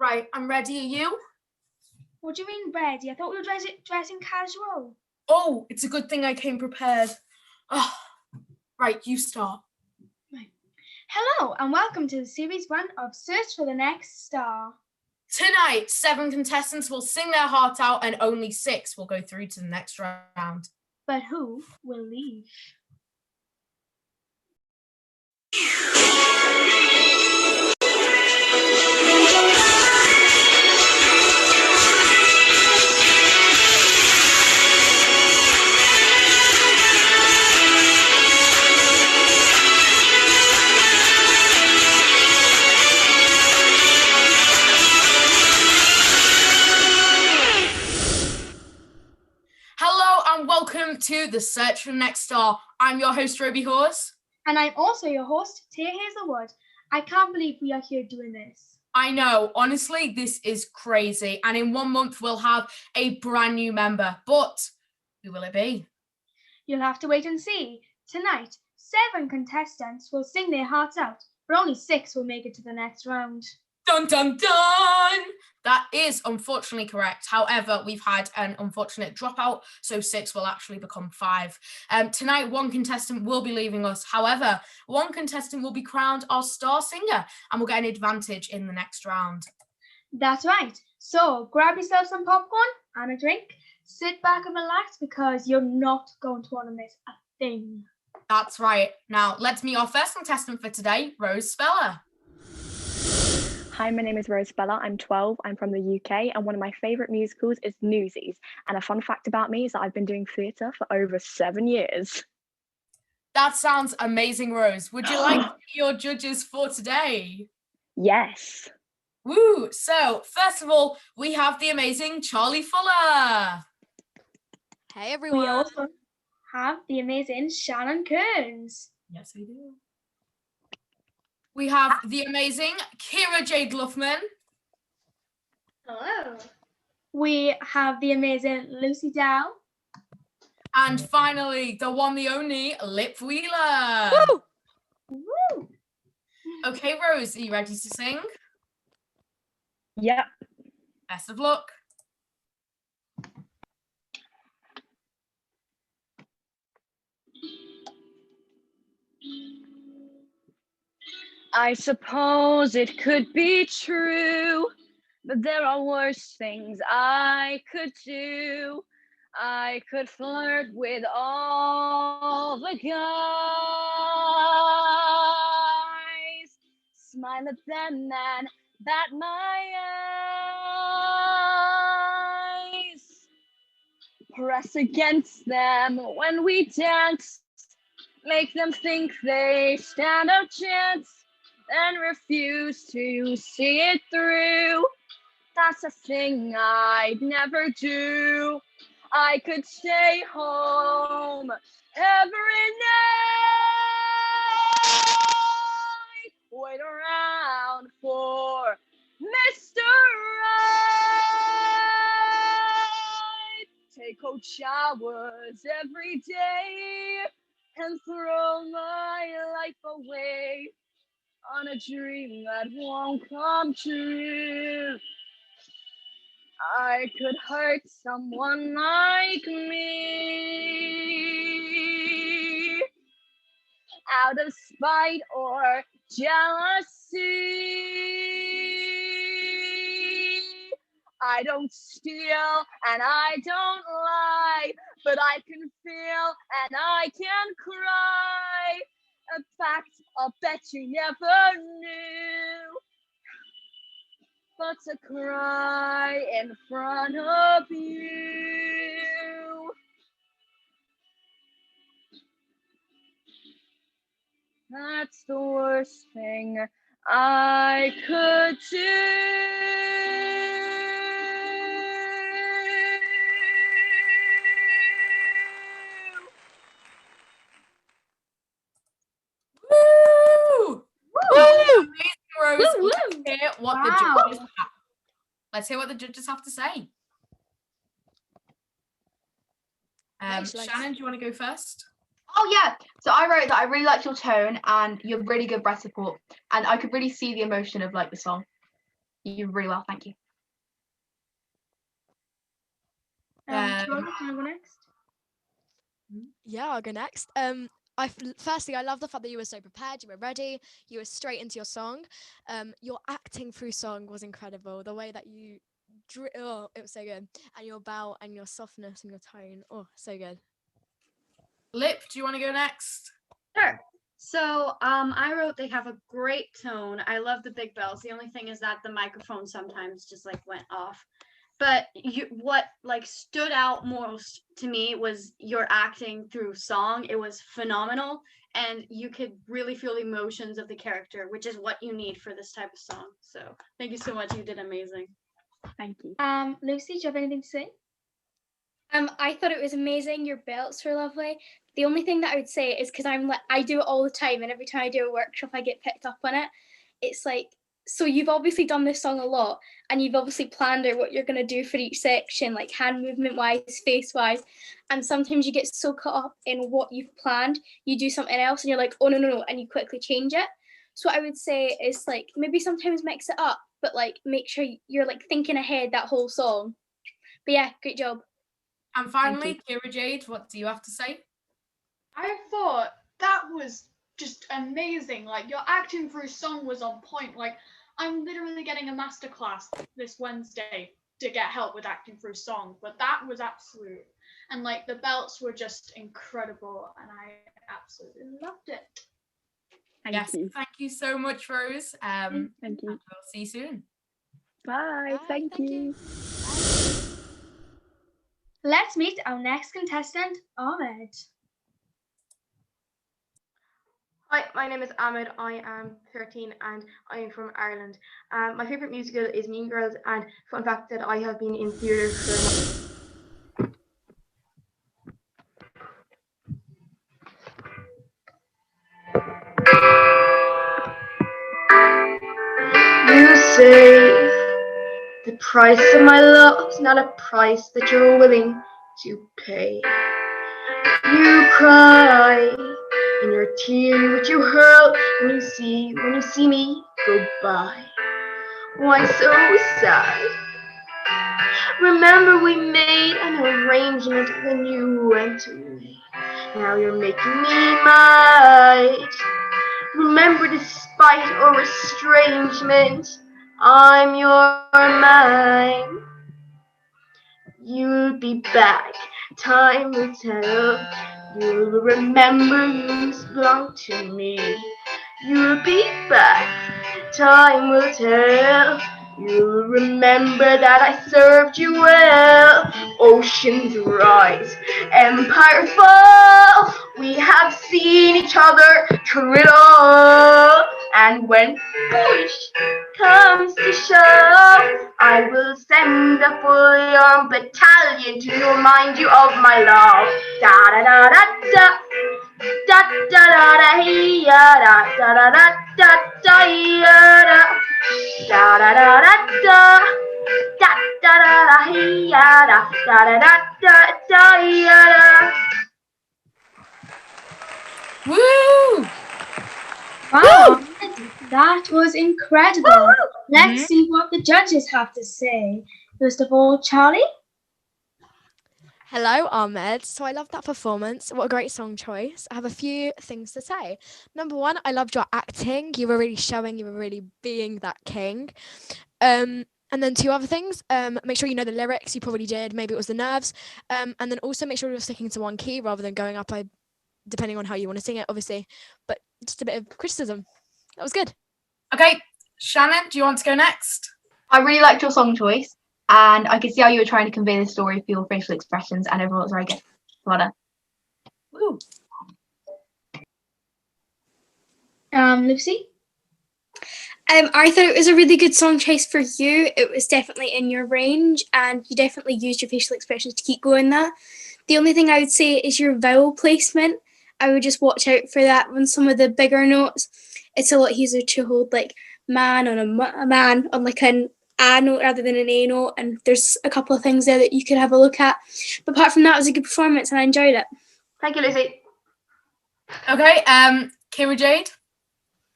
Right, I'm ready. Are you? What do you mean ready? I thought we were dressing casual. Oh, it's a good thing I came prepared. Oh, right, you start. Right. Hello and welcome to Series 1 of Search for the Next Star. Tonight, 7 contestants will sing their heart out and only 6 will go through to the next round. But who will leave? Welcome to the Search for the Next Star. I'm your host, Roby Hawes. And I'm also your host, Taya Hazlewood. I can't believe we are here doing this. I know, honestly, this is crazy. And in 1 month, we'll have a brand new member. But who will it be? You'll have to wait and see. Tonight, 7 contestants will sing their hearts out, but only 6 will make it to the next round. Dun, dun, dun! That is unfortunately correct. However, we've had an unfortunate dropout, so 6 will actually become 5. Tonight, 1 contestant will be leaving us. However, 1 contestant will be crowned our star singer and will get an advantage in the next round. That's right. So grab yourself some popcorn and a drink. Sit back and relax because you're not going to want to miss a thing. That's right. Now, let's meet our first contestant for today, Rose Speller. Hi, my name is Rose Bella. I'm 12. I'm from the UK, and one of my favourite musicals is Newsies. And a fun fact about me is that I've been doing theatre for over 7 years. That sounds amazing, Rose. Would you like to be your judges for today? Yes. Woo! So, first of all, we have the amazing Charlie Fuller. Hey, everyone. We also have the amazing Shannon Cairns. Yes, we do. We have the amazing Keira-Jade Luffman. Hello. We have the amazing Lucie Dow. And finally, the one, the only, Lyp Wieler. Woo! Woo! Okay, Rose, are you ready to sing? Yep. Best of luck. I suppose it could be true, but there are worse things I could do. I could flirt with all the guys, smile at them and bat my eyes, press against them when we dance, make them think they stand a chance, and refuse to see it through. That's a thing I'd never do. I could stay home every night, wait around for Mr. Right, take cold showers every day, and throw my life away on a dream that won't come true. I could hurt someone like me out of spite or jealousy. I don't steal and I don't lie, but I can feel and I can cry. A fact I'll bet you never knew, but to cry in front of you. That's the worst thing I could do. Rose, let's hear what the judges have to say. Shannon, do you want to go first? Oh yeah, so I wrote that I really liked your tone and your really good breath support, and I could really see the emotion of like the song. You did really well, thank you. Veronica, can I go next? Yeah, I'll go next. Firstly, I love the fact that you were so prepared, you were ready, you were straight into your song. Your acting through song was incredible. The way that you it was so good. And your bow and your softness and your tone, so good. Lyp, do you want to go next? Sure. So I wrote they have a great tone. I love the big bells. The only thing is that the microphone sometimes just like went off. But what like stood out most to me was your acting through song. It was phenomenal, and you could really feel the emotions of the character, which is what you need for this type of song. So thank you so much. You did amazing. Thank you. Lucy, do you have anything to say? I thought it was amazing. Your belts were lovely. The only thing that I would say is because I do it all the time, and every time I do a workshop, I get picked up on it. It's like, so you've obviously done this song a lot, and you've obviously planned out what you're going to do for each section, like hand movement wise, face wise. And sometimes you get so caught up in what you've planned, you do something else and you're like, oh, no, and you quickly change it. So what I would say is like, maybe sometimes mix it up, but like make sure you're like thinking ahead that whole song. But yeah, great job. And finally, Keira-Jade, what do you have to say? I thought that was just amazing. Like, your acting through song was on point. Like, I'm literally getting a masterclass this Wednesday to get help with acting through song, but that was absolute. And like the belts were just incredible, and I absolutely loved it. Thank you so much, Rose. Thank you. And we'll see you soon. Bye. Thank you. Let's meet our next contestant, Ahmed. Hi, my name is Ahmed. I am 13 and I am from Ireland. My favourite musical is Mean Girls, and fun fact that I have been in theatre for... You say the price of my love's not a price that you're willing to pay. You cry in your tears, which you hurl when you see me go by. Why so sad? Remember we made an arrangement when you went away. Now you're making me mad. Remember, despite our estrangement, I'm your mine. You'll be back, time will tell. You'll remember you belong to me. You'll be back, time will tell. You'll remember that I served you well. Oceans rise, empire fall. We have seen each other through it all. And when push comes to shove, I will send a full armed battalion to remind you of my love. Da da da da da. Da da da da hey ya da da da da da da ya da. Da da da da da. Da da da da hey ya da da da da da da ya da. Woo! Wow, that was incredible. Let's see what the judges have to say. First of all, Charlie. Hello, Ahmed. So I loved that performance. What a great song choice. I have a few things to say. Number one, I loved your acting. You were really showing, you were really being that king. And then two other things, make sure you know the lyrics. You probably did. Maybe it was the nerves. And then also make sure you're sticking to one key rather than going up, depending on how you want to sing it, obviously. But just a bit of criticism. That was good. Okay, Shannon, do you want to go next? I really liked your song choice, and I could see how you were trying to convey the story through your facial expressions, and everyone was very good. Well done. Woo. Lucy. I thought it was a really good song choice for you. It was definitely in your range, and you definitely used your facial expressions to keep going that. The only thing I would say is your vowel placement. I would just watch out for that on some of the bigger notes. It's a lot easier to hold like man on a man on like an A note rather than an A note, and there's a couple of things there that you could have a look at. But apart from that, it was a good performance and I enjoyed it. Thank you, Lucy. Okay, Keira-Jade.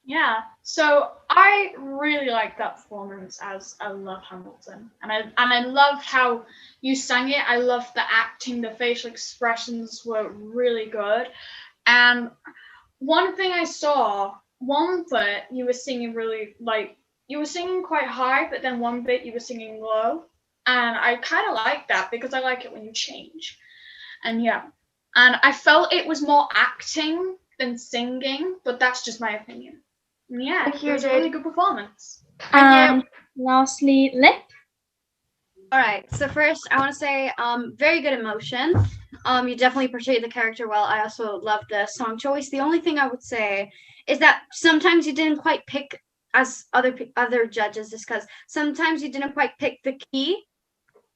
Yeah, So I really liked that performance, as I love Hamilton, and I loved how you sang it. I loved the acting, the facial expressions were really good. And one thing I saw, one bit you were singing really you were singing quite high, but then one bit you were singing low, and I kind of like that because I like it when you change. And yeah, and I felt it was more acting than singing, but that's just my opinion. And yeah, Thank you, it was a Jade. really good performance. And lastly, Lyp. All right. So first, I want to say, very good emotion. You definitely portrayed the character well. I also love the song choice. The only thing I would say is that sometimes you didn't quite pick, as other judges, just because sometimes you didn't quite pick the key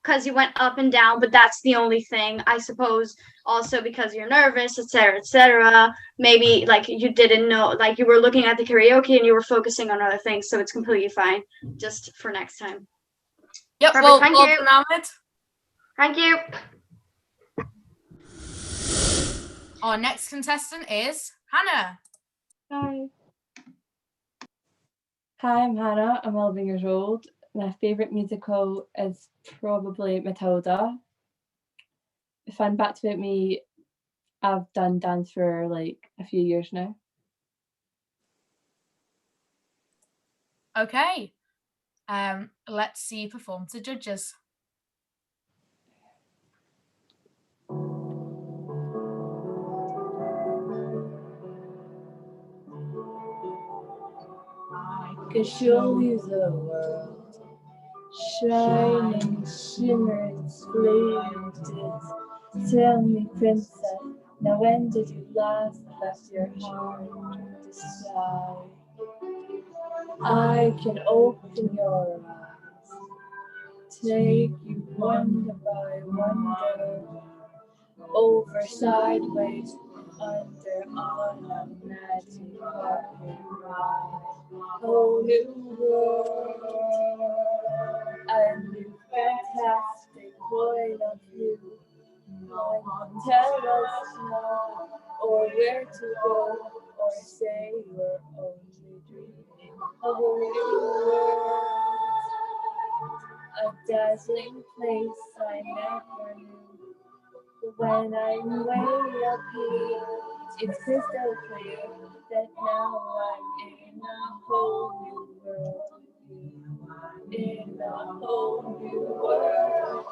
because you went up and down. But that's the only thing, I suppose. Also because you're nervous, etc., etc. Maybe like you didn't know, like you were looking at the karaoke and you were focusing on other things. So it's completely fine. Just for next time. Yep, Perfect, well thank done, you. Ahmed. Thank you. Our next contestant is Hannah. Hi. Hi, I'm Hannah. I'm 11 years old. My favourite musical is probably Matilda. Fun fact about me, I've done dance for like a few years now. Okay. Let's see you perform to judges. I could show you the world, shining, shimmering, splendid. Tell me, princess, now when did you last left your heart to sigh? I can open your eyes, take you wonder by wonder, over, sideways, under, on a magic carpet ride. Whole new world, a new fantastic point of view. No one tell us now, or where to go, or say we're only dreaming. A whole new world, a dazzling place I never knew. When I'm way up here, it's crystal clear that now I'm in a whole new world with you. In a whole new world,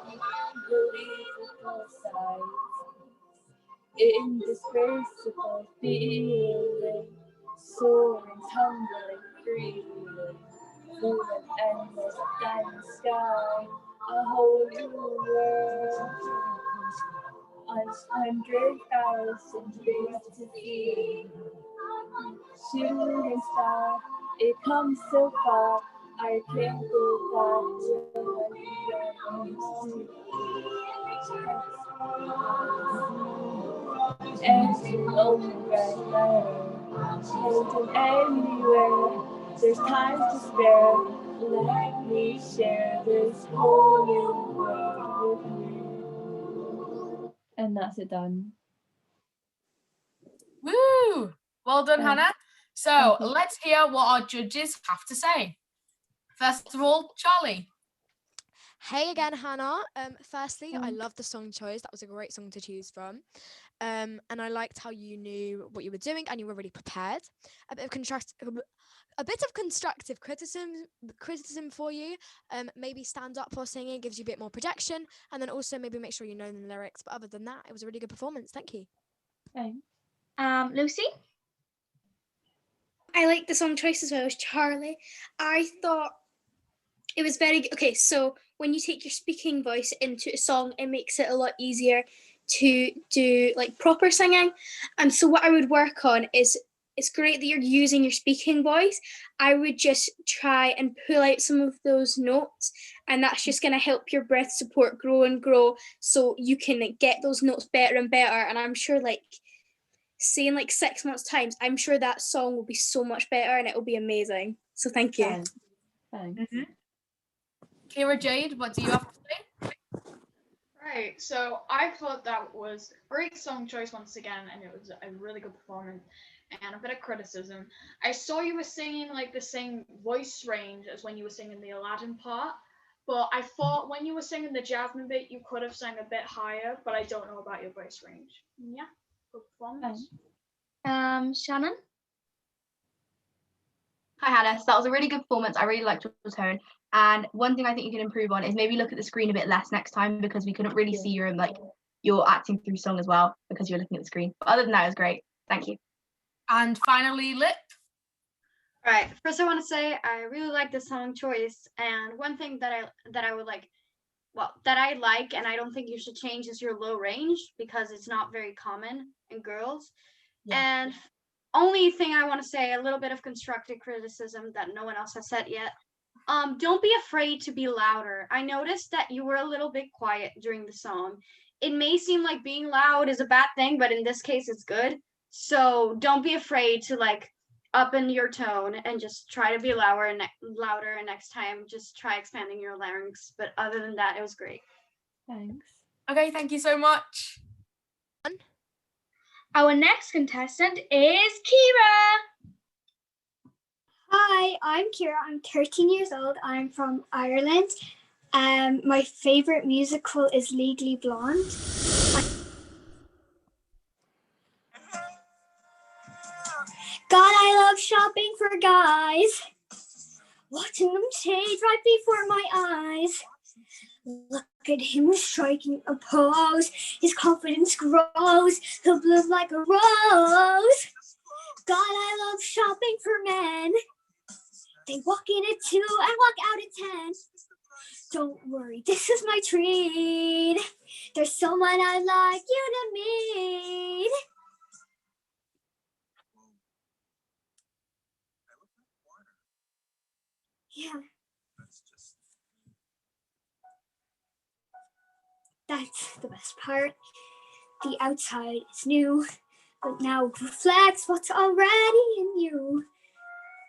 unbelievable sights, indescribable feeling, soaring, tumbling, freely through an endless diamond sky. A whole new world, 100,000 things to see. Shooting star, it comes so far. I can't go back to what we used to. And you only right now, changing anywhere. There's time to spare. Let me share this whole new world with you. And that's it done. Woo! Well done, Thanks. Hannah. So let's hear what our judges have to say. First of all, Charlie. Hey again, Hannah. Firstly, I love the song choice. That was a great song to choose from. And I liked how you knew what you were doing and you were really prepared. A bit of constructive criticism for you. Maybe stand up while singing, gives you a bit more projection, and then also maybe make sure you know the lyrics. But other than that, it was a really good performance. Thank you. Thanks. Lucy? I like the song choice as well as Charlie. I thought it was very good. Okay, so when you take your speaking voice into a song, it makes it a lot easier to do like proper singing. And so what I would work on is, it's great that you're using your speaking voice. I would just try and pull out some of those notes, and that's just going to help your breath support grow and grow, so you can get those notes better and better. And I'm sure, like, say in like 6 months' time, I'm sure that song will be so much better and it will be amazing. So thank you. Thanks. Mm-hmm. Keira-Jade, what do you have to say? Right, so I thought that was a great song choice once again, and it was a really good performance. and a bit of criticism. I saw you were singing like the same voice range as when you were singing the Aladdin part, but I thought when you were singing the Jasmine bit, you could have sang a bit higher, but I don't know about your voice range. Yeah, good performance. Shannon? Hi Hannah, so that was a really good performance. I really liked your tone. And one thing I think you can improve on is maybe look at the screen a bit less next time, because we couldn't really see your acting through song as well because you're looking at the screen. But other than that, it was great. Thank you. And finally, Lyp. All right. First, I want to say I really like the song choice, and one thing that I would like, that I like, and I don't think you should change is your low range, because it's not very common in girls. Yeah. And only thing I want to say, a little bit of constructive criticism that no one else has said yet. Don't be afraid to be louder. I noticed that you were a little bit quiet during the song. It may seem like being loud is a bad thing, but in this case, it's good. So don't be afraid to like up in your tone and just try to be louder. And next time, just try expanding your larynx. But other than that, it was great. Thanks. Okay, thank you so much. Our next contestant is Keira. Hi, I'm Keira. I'm 13 years old. I'm from Ireland. My favorite musical is Legally Blonde. God, I love shopping for guys. Watching them change right before my eyes. Look at him striking a pose. His confidence grows. He'll bloom like a rose. God, I love shopping for men. They walk in at 2 and walk out at 10. Don't worry, this is my treat. There's someone I'd like you to meet. Yeah. That's the best part. The outside is new, but now it reflects what's already in you.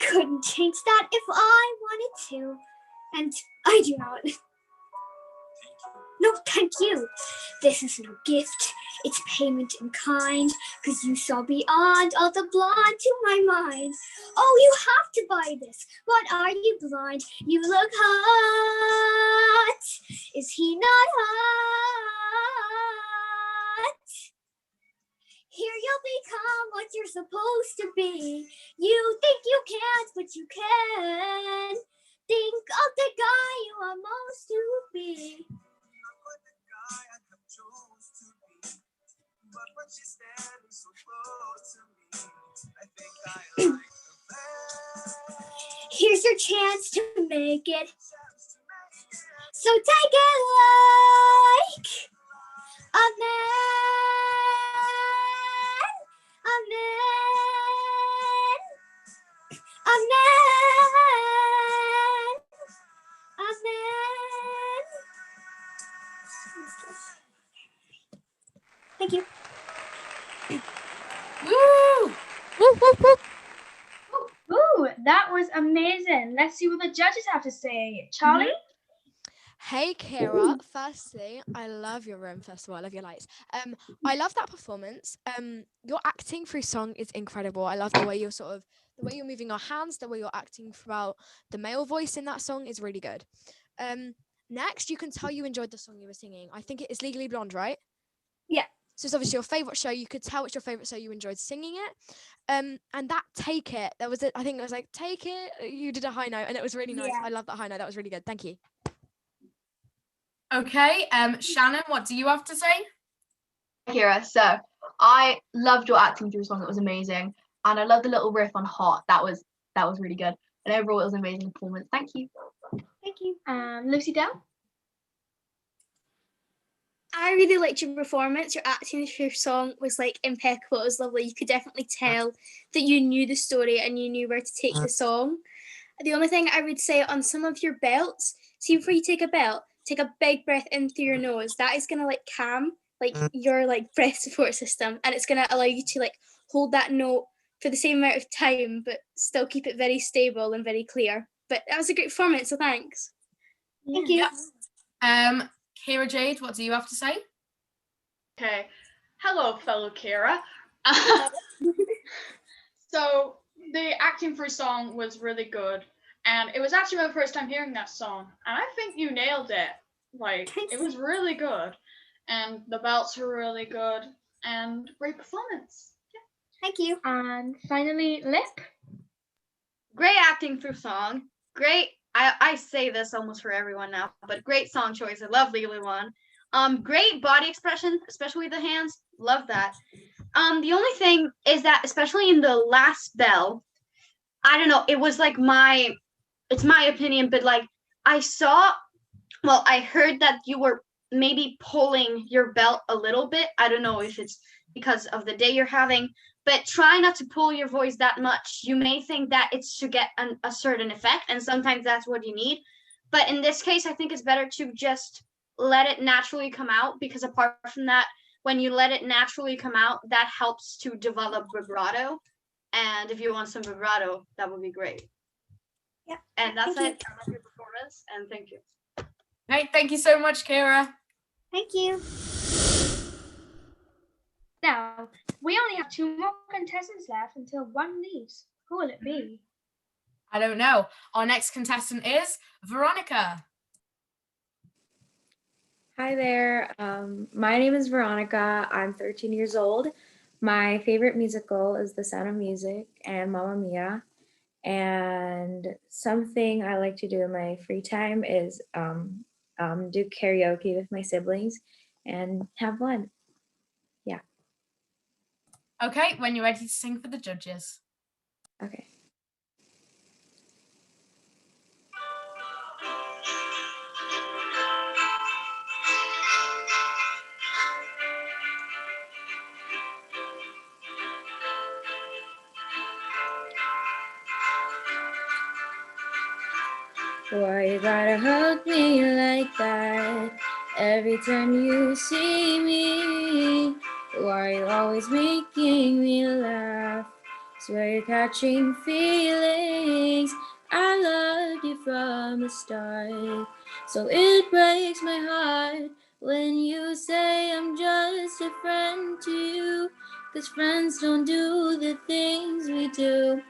Couldn't change that if I wanted to, and I do not. No, thank you. This is no gift, it's payment in kind, because you saw beyond all the blonde to my mind. Oh, you have to buy this. What, are you blind? You look hot. Is he not hot? Here you'll become what you're supposed to be. You think you can't, but you can. Think of the guy you are most to be. Here's your chance to make it. So take it like a man, a man, a man, a man. Thank you. Woo! Woo, woo, woo. Ooh, that was amazing. Let's see what the judges have to say. Charlie? Hey Keira, firstly, I love your room. First of all, I love your lights. I love that performance. Your acting through song is incredible. I love the way you're moving your hands, the way you're acting throughout the male voice in that song is really good. Next, you can tell you enjoyed the song you were singing. I think it is Legally Blonde, right? Yeah. So it's obviously your favorite show. You could tell it's your favorite show. You enjoyed singing it. And that Take It, I think it was like Take It. You did a high note and it was really nice. Yeah. I love that high note. That was really good. Thank you. Okay, Shannon, what do you have to say? Keira, so I loved your acting through song. It was amazing. And I love the little riff on Hot. That was really good. And overall, it was an amazing performance. Thank you. Thank you. Lucie Dow? I really liked your performance. Your acting for your song was like impeccable. It was lovely. You could definitely tell that you knew the story and you knew where to take the song. The only thing I would say on some of your belts, see before you take a belt, take a big breath in through your nose. That is gonna like calm like your like breath support system, and it's gonna allow you to like hold that note for the same amount of time, but still keep it very stable and very clear. But that was a great performance, so thanks. Thank you. Yep. Keira-Jade, what do you have to say? Okay. Hello, fellow Keira. So the acting for song was really good, and it was actually my first time hearing that song, and I think you nailed it. Like, it was really good, and the belts were really good, and great performance. Thank you. And finally, Lyp. Great acting through song. Great. I say this almost for everyone now, but great song choice. I love Legally One. Great body expression, especially the hands. Love that. The only thing is that, especially in the last bell, I don't know. It was like it's my opinion, but like I heard that you were maybe pulling your belt a little bit. I don't know if it's because of the day you're having, but try not to pull your voice that much. You may think that it's to get a certain effect, and sometimes that's what you need. But in this case, I think it's better to just let it naturally come out, because apart from that, when you let it naturally come out, that helps to develop vibrato. And if you want some vibrato, that would be great. Yeah. And that's Thank it. I love your performance, and thank you. Right, thank you so much, Keira. Thank you. Now, we only have 2 more contestants left until one leaves. Who will it be? I don't know. Our next contestant is Veronica. Hi there. My name is Veronica. I'm 13 years old. My favorite musical is The Sound of Music and Mamma Mia. And something I like to do in my free time is do karaoke with my siblings and have fun. Yeah. Okay, when you're ready to sing for the judges. Okay. Why you gotta hug me like that every time you see me? Why you always making me laugh? Swear you're catching feelings. I loved you from the start, so it breaks my heart when you say I'm just a friend to you. 'Cause friends don't do the things we do.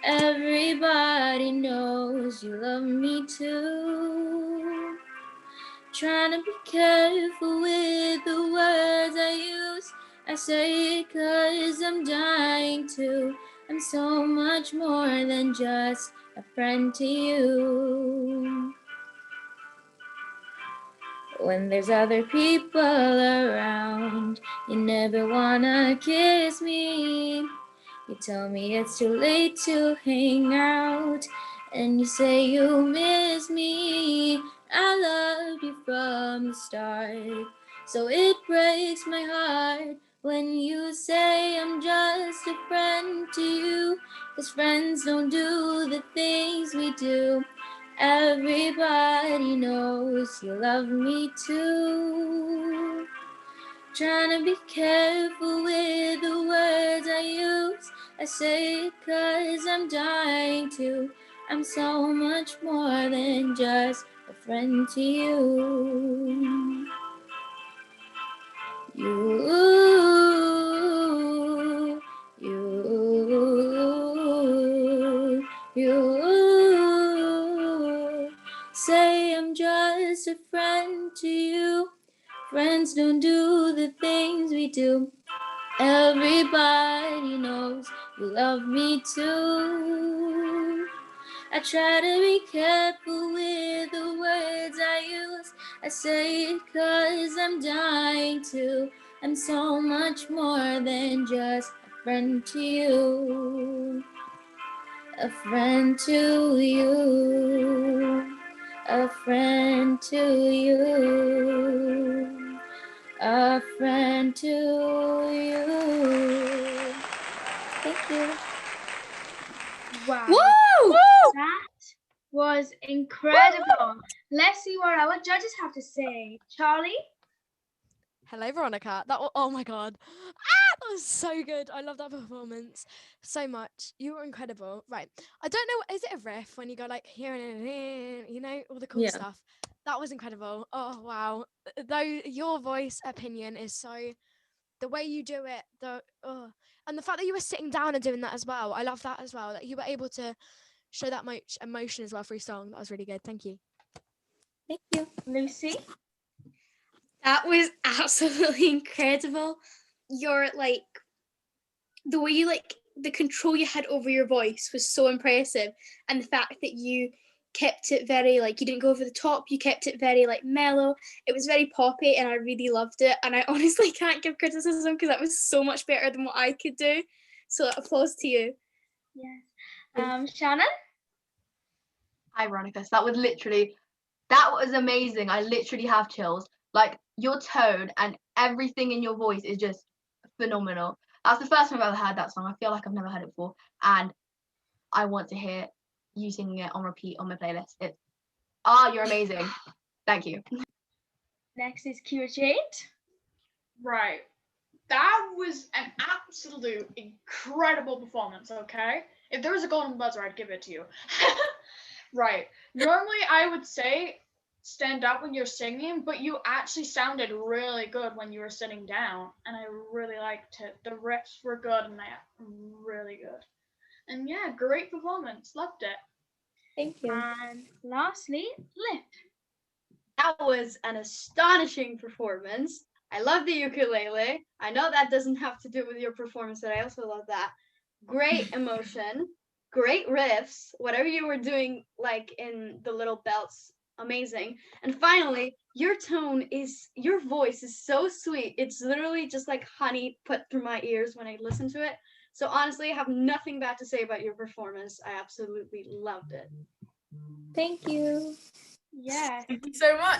Everybody knows you love me too. Trying to be careful with the words I use. I say it 'cause I'm dying to. I'm so much more than just a friend to you. When there's other people around, you never wanna kiss me. You tell me it's too late to hang out, and you say you miss me. I loved you from the start, so it breaks my heart when you say I'm just a friend to you. 'Cause friends don't do the things we do. Everybody knows you love me too. Trying to be careful with the words I use. I say it 'cause I'm dying to. I'm so much more than just a friend to you. You say I'm just a friend to you. Friends don't do the things we do. Everybody knows you love me too. I try to be careful with the words I use. I say it 'cause I'm dying to. I'm so much more than just a friend to you. A friend to you. A friend to you. A friend to you. Thank you. Wow. Woo! That was incredible. Let's see what our judges have to say. Charlie? Hello, Veronica. Oh my God. That was so good. I love that performance so much. You were incredible. Right. I don't know. Is it a riff when you go like here and you know, all the cool stuff? That was incredible. Oh, wow. Though your voice opinion is so the way you do it, and the fact that you were sitting down and doing that as well. I love that as well. Like you were able to show that much emotion as well through song. That was really good. Thank you. Thank you. Lucy? That was absolutely incredible. Your like the way you like the control you had over your voice was so impressive, and the fact that you kept it very like you didn't go over the top, you kept it very like mellow. It was very poppy and I really loved it, and I honestly can't give criticism because that was so much better than what I could do. So applause to you. Yes. Shannon? Hi, Veronica. So that was amazing. I literally have chills. Like your tone and everything in your voice is just phenomenal. That's the first time I've ever heard that song. I feel like I've never heard it before, and I want to hear you singing it on repeat on my playlist. You're amazing. Thank you. Next is Keira-Jade. Right. That was an absolute incredible performance, okay? If there was a golden buzzer, I'd give it to you. Right. Normally, I would say stand up when you're singing, but you actually sounded really good when you were sitting down, and I really liked it. The riffs were good, and really good. And yeah, great performance. Loved it. Thank you. And lastly, Lyp. That was an astonishing performance. I love the ukulele. I know that doesn't have to do with your performance, but I also love that. Great emotion, great riffs, whatever you were doing like in the little belts, amazing. And finally, your voice is so sweet. It's literally just like honey put through my ears when I listen to it. So honestly, I have nothing bad to say about your performance. I absolutely loved it. Thank you. Yes. Thank you so much.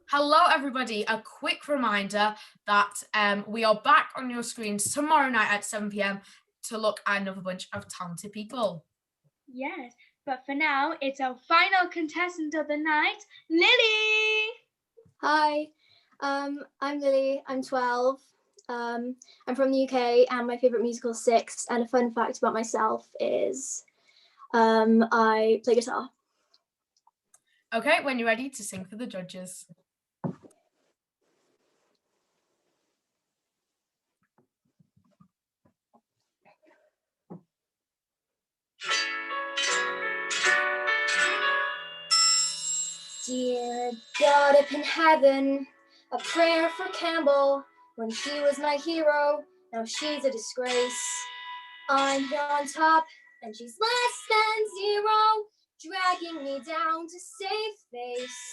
Hello, everybody. A quick reminder that we are back on your screens tomorrow night at 7 p.m. to look at another bunch of talented people. Yes, but for now, it's our final contestant of the night, Lily. Hi, I'm Lily. I'm 12. I'm from the UK, and my favourite musical is Six. And a fun fact about myself is I play guitar. Okay, when you're ready to sing for the judges. Dear God up in heaven, a prayer for Campbell. When she was my hero, now she's a disgrace. I'm here on top, and she's less than 0, dragging me down to save face.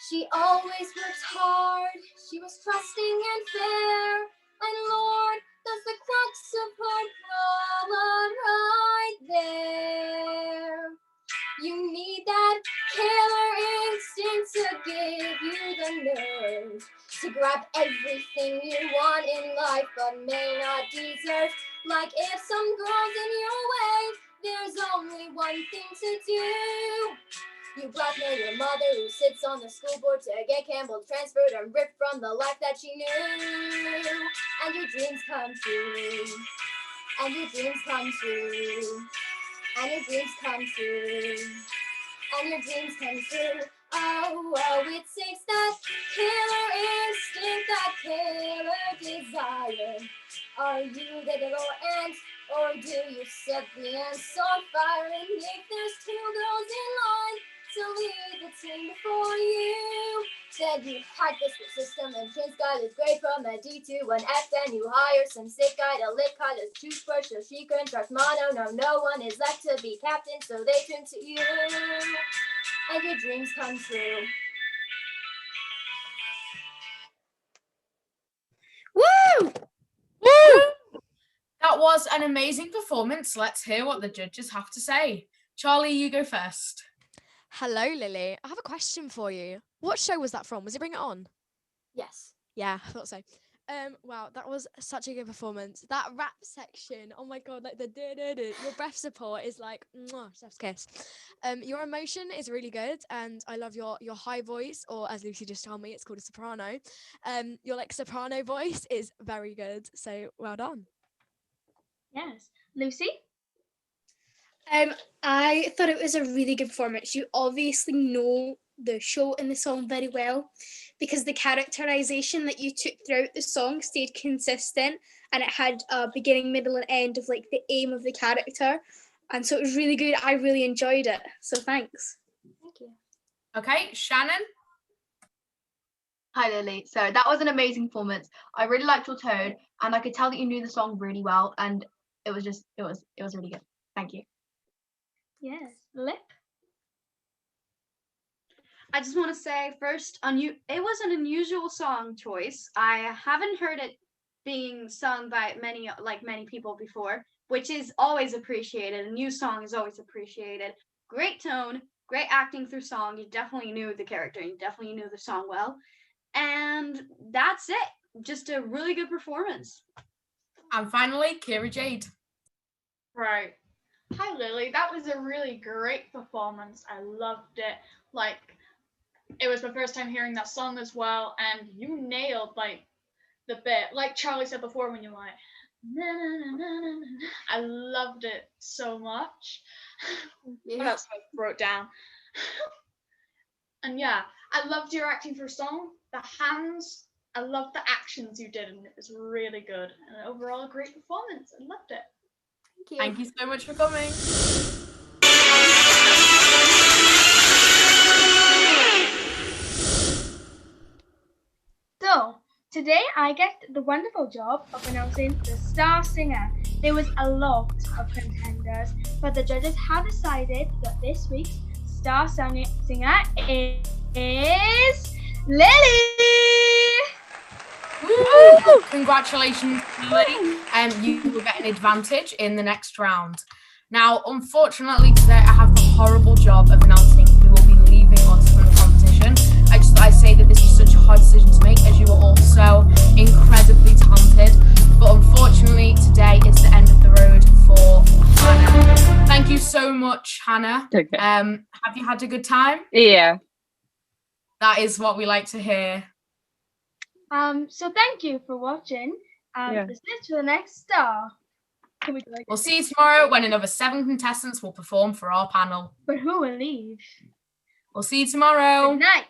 She always worked hard, she was trusting and fair. And Lord, that's the crux of her problem right there. You need that killer instinct to give you the nerve to grab everything you want in life but may not deserve. Like if some girl's in your way, there's only one thing to do. You blackmail your mother who sits on the school board to get Campbell transferred and ripped from the life that she knew. And your dreams come true. And your dreams come true. And your dreams come true. And your dreams come true. Oh, it takes that killer instinct, that killer desire. Are you the little ant, or do you set the ants on fire? And if there's 2 girls in line to lead the team before you, then you hack the school system and change Skylar's grade from a D to an F. Then you hire some sick guy to lick Kyla's toothbrush so she can trust Mono. No one is left to be captain, so they turn to you. And your dreams come true. Woo! Woo! That was an amazing performance. Let's hear what the judges have to say. Charlie, you go first. Hello, Lily. I have a question for you. What show was that from? Was it Bring It On? Yes. Yeah, I thought so. Wow, that was such a good performance. That rap section, oh my god, like the your breath support is like mwah, chef's kiss. Your emotion is really good, and I love your high voice, or as Lucy just told me, it's called a soprano. Your like soprano voice is very good, so well done. Yes. Lucy? I thought it was a really good performance. You obviously know the show and the song very well, because the characterization that you took throughout the song stayed consistent, and it had a beginning, middle, and end of like the aim of the character. And so it was really good. I really enjoyed it. So thanks. Thank you. Okay, Shannon. Hi Lily. So that was an amazing performance. I really liked your tone, and I could tell that you knew the song really well, and it was really good. Thank you. Yes. Lyp? I just want to say first, it was an unusual song choice. I haven't heard it being sung by many people before, which is always appreciated. A new song is always appreciated. Great tone, great acting through song. You definitely knew the character, you definitely knew the song well. And that's it. Just a really good performance. And finally, Keira-Jade. Right. Hi, Lily. That was a really great performance. I loved it. Like, it was my first time hearing that song as well, and you nailed like the bit. Like Charlie said before, when you're like, na, na, na, na, na, na. I loved it so much. That's what I wrote down. And yeah, I loved your acting for a song. The hands, I loved the actions you did, and it was really good. And overall, a great performance. I loved it. Thank you so much for coming. So, today I get the wonderful job of announcing the Star Singer. There was a lot of contenders, but the judges have decided that this week's Star Singer is Lily! Woo! Congratulations, Lily. You will get an advantage in the next round. Now, unfortunately, today I have the horrible job of announcing who will be leaving us from the competition. I say that this is such a hard decision to make, as you are all so incredibly talented. But unfortunately, today is the end of the road for Hannah. Thank you so much, Hannah. Okay. Have you had a good time? Yeah. That is what we like to hear. So thank you for watching. This is for the next star. We'll see you tomorrow when another 7 contestants will perform for our panel. But who will leave? We'll see you tomorrow. Good night.